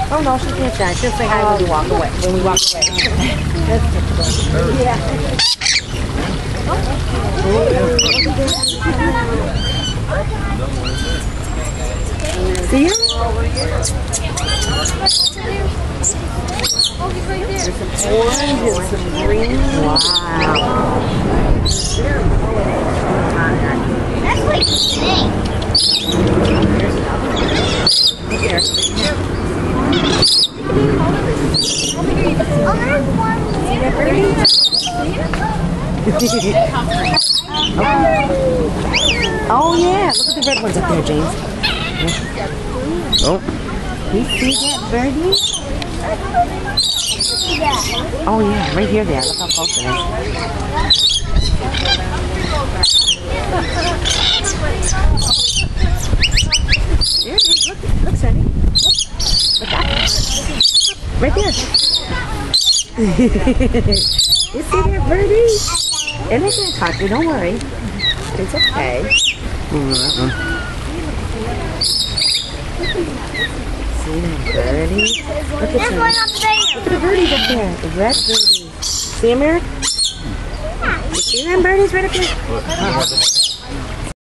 Oh no, she can't shine. She'll say hi when we walk away. When we walk away. That's typical. Yeah. See you? There's some orange and some green. Wow. That's what you think. Here. Oh yeah, look at the red ones up there, James. Oh, you see that birdie? Oh yeah, right here there. Look how close it is. There it is. Look, Sonny. Look at that. Right there. You see that birdie? And they can't talk you, don't worry. It's okay. See that birdie? Look at them. Look at the birdies up there. The red birdies. See them, Eric? You see them birdies right up there?